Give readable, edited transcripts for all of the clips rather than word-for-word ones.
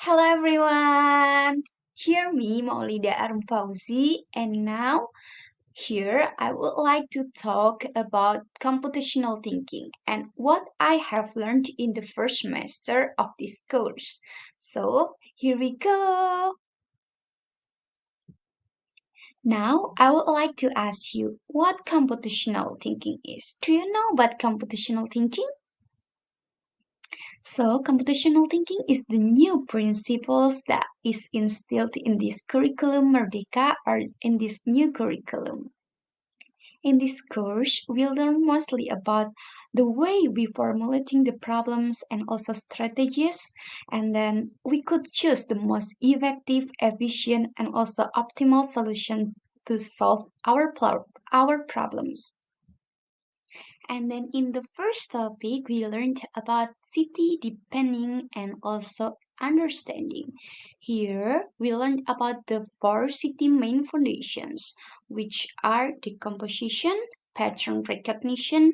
Hello everyone! Hear me, Maulida Arum Fauzi, and now here I would like to talk about computational thinking and what I have learned in the first semester of this course. So here we go! Now I would like to ask you what computational thinking is. Do you know about computational thinking? So, computational thinking is the new principles that is instilled in this curriculum Merdeka or in this new curriculum. In this course, we learn mostly about the way we formulating the problems and also strategies, and then we could choose the most effective, efficient, and also optimal solutions to solve our problems. And then in the first topic, we learned about city depending and also understanding. Here, we learned about the four city main foundations, which are decomposition, pattern recognition,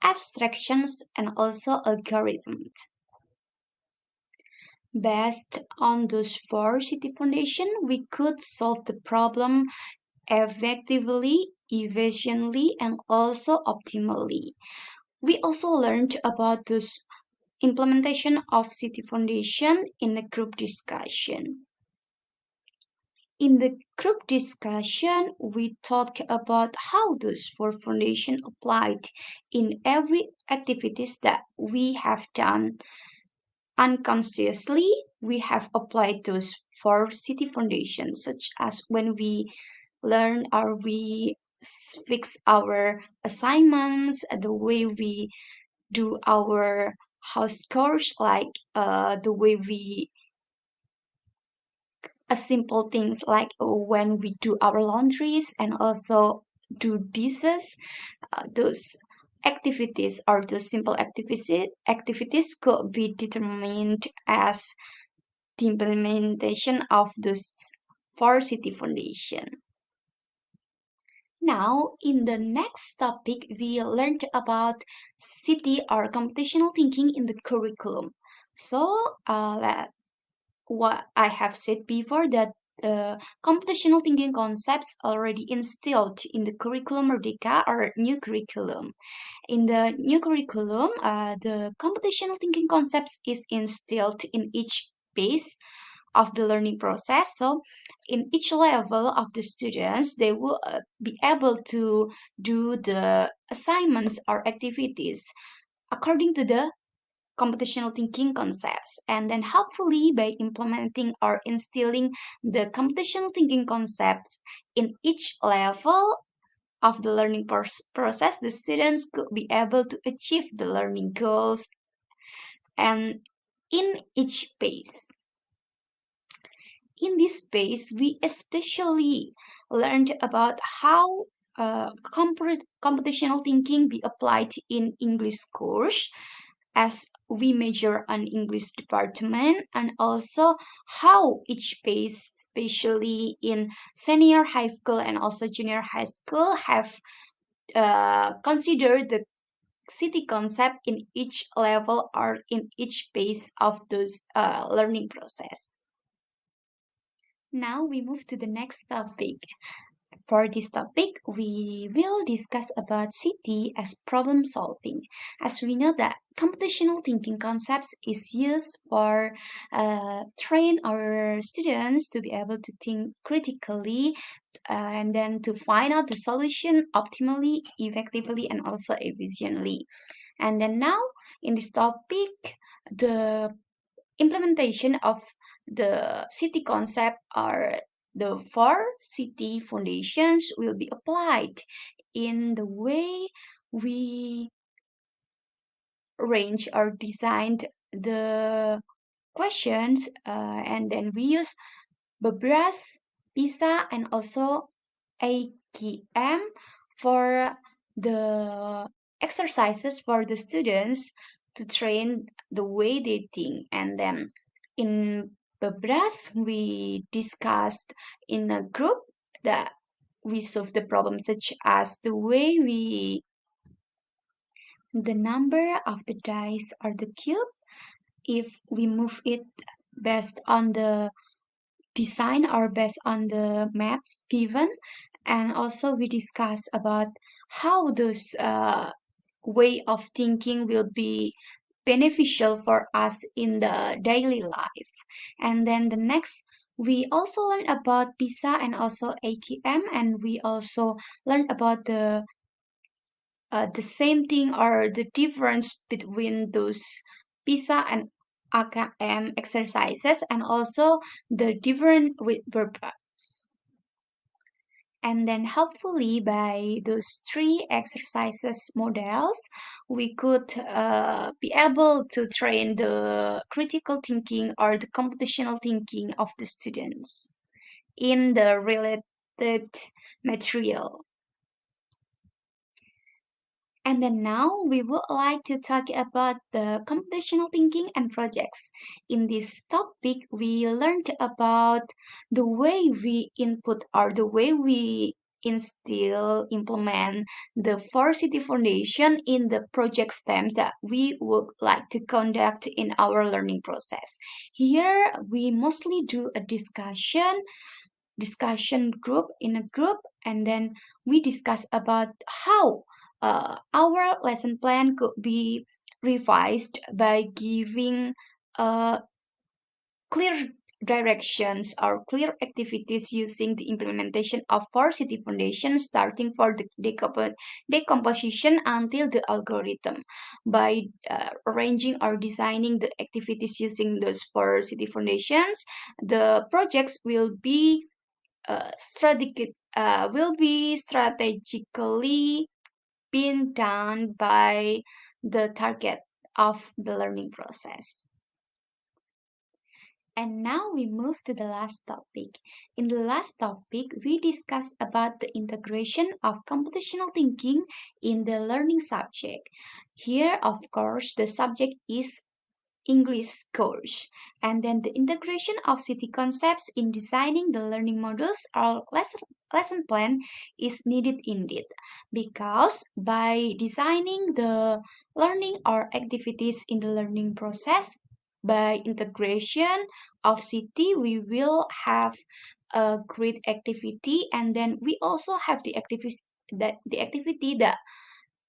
abstractions, and also algorithms. Based on those four city foundations, we could solve the problem effectively, efficiently, and also optimally. We also learned about this implementation of city foundation in the group discussion. In the group discussion, we talked about how those four foundation applied in every activities that we have done unconsciously. We have applied those four city foundations, such as when we learn or we fix our assignments, the way we do our house chores, like the way we simple things like when we do our laundries and also do dishes. Those activities or those simple activities could be determined as the implementation of this four city foundation. Now, in the next topic, we learned about city or computational thinking in the curriculum. So, what I have said before that computational thinking concepts already instilled in the curriculum Merdeka or new curriculum. In the new curriculum, the computational thinking concepts is instilled in each phase of the learning process. So, in each level of the students, they will be able to do the assignments or activities according to the computational thinking concepts. And then, hopefully, by implementing or instilling the computational thinking concepts in each level of the learning process, the students could be able to achieve the learning goals and in each phase. In this space, we especially learned about how computational thinking be applied in English course as we major on English department, and also how each phase, especially in senior high school and also junior high school, have considered the city concept in each level or in each phase of those learning process. Now we move to the next topic. For this topic, we will discuss about city as problem solving. As we know that computational thinking concepts is used for train our students to be able to think critically and then to find out the solution optimally, effectively, and also efficiently. And then now in this topic, the implementation of the city concept are the four city foundations will be applied in the way we arrange or designed the questions and then we use Bebras, PISA, and also AQM for the exercises for the students to train the way they think. And then in Bebras, we discussed in a group that we solve the problem such as the way we the number of the dice or the cube if we move it based on the design or based on the maps given, and also we discuss about how those way of thinking will be beneficial for us in the daily life. And then the next, we also learn about PISA and also AQM, and we also learn about the same thing or the difference between those PISA and AKM exercises, and also the different with purpose. And then hopefully by those three exercises models, we could be able to train the critical thinking or the computational thinking of the students in the related material. And then now we would like to talk about the computational thinking and projects. In this topic, we learned about the way we input or the way we implement the 4 city foundation in the project stems that we would like to conduct in our learning process. Here, we mostly do a discussion group in a group, and then we discuss about how our lesson plan could be revised by giving clear directions or clear activities using the implementation of 4 city foundation, starting for the decomposition until the algorithm. By arranging or designing the activities using those 4 city foundations, the projects will be strategically being done by the target of the learning process. And now we move to the last topic. In the last topic, we discussed about the integration of computational thinking in the learning subject. Here, of course, the subject is English course, and then the integration of city concepts in designing the learning modules or lesson plan is needed indeed, because by designing the learning or activities in the learning process by integration of city, we will have a great activity, and then we also have the activity that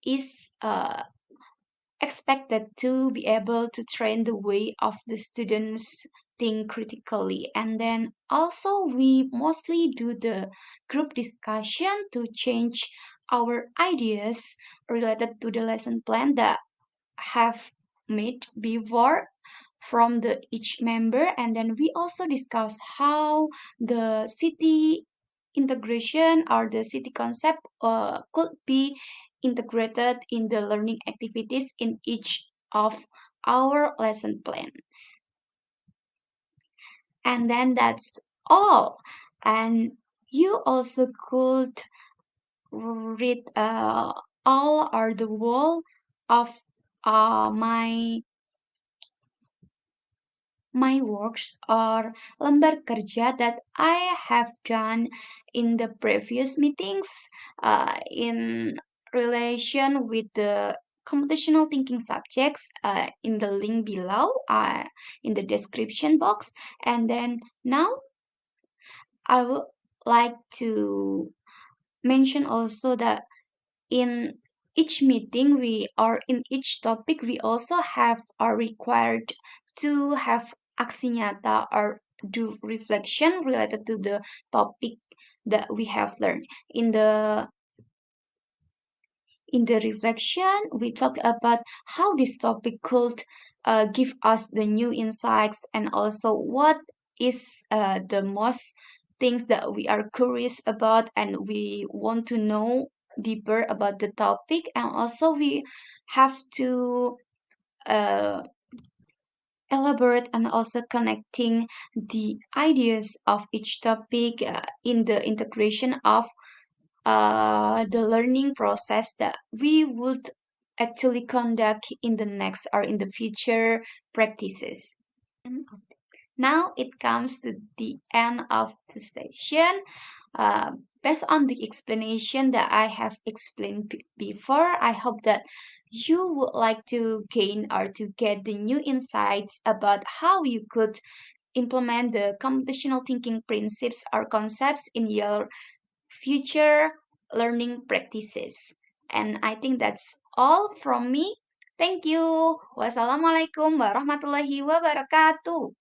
is expected to be able to train the way of the students think critically. And then also we mostly do the group discussion to change our ideas related to the lesson plan that have made before from the each member. And then we also discuss how the city integration or the city concept could be integrated in the learning activities in each of our lesson plan. And then that's all. And you also could read all or the whole of my works or lembar kerja that I have done in the previous meetings in relation with the computational thinking subjects in the link below in the description box. And then now I would like to mention also that in each meeting we or in each topic we also are required to have aksi nyata or do reflection related to the topic that we have learned. In the reflection, we talk about how this topic could give us the new insights, and also what is the most things that we are curious about and we want to know deeper about the topic. And also we have to uh, elaborate and also connecting the ideas of each topic in the integration of the learning process that we would actually conduct in the next or in the future practices. Now it comes to the end of the session. Uh, Based on the explanation that I have explained before, I hope that you would like to gain or to get the new insights about how you could implement the computational thinking principles or concepts in your future learning practices. And I think that's all from me. Thank you. Wassalamualaikum warahmatullahi wabarakatuh.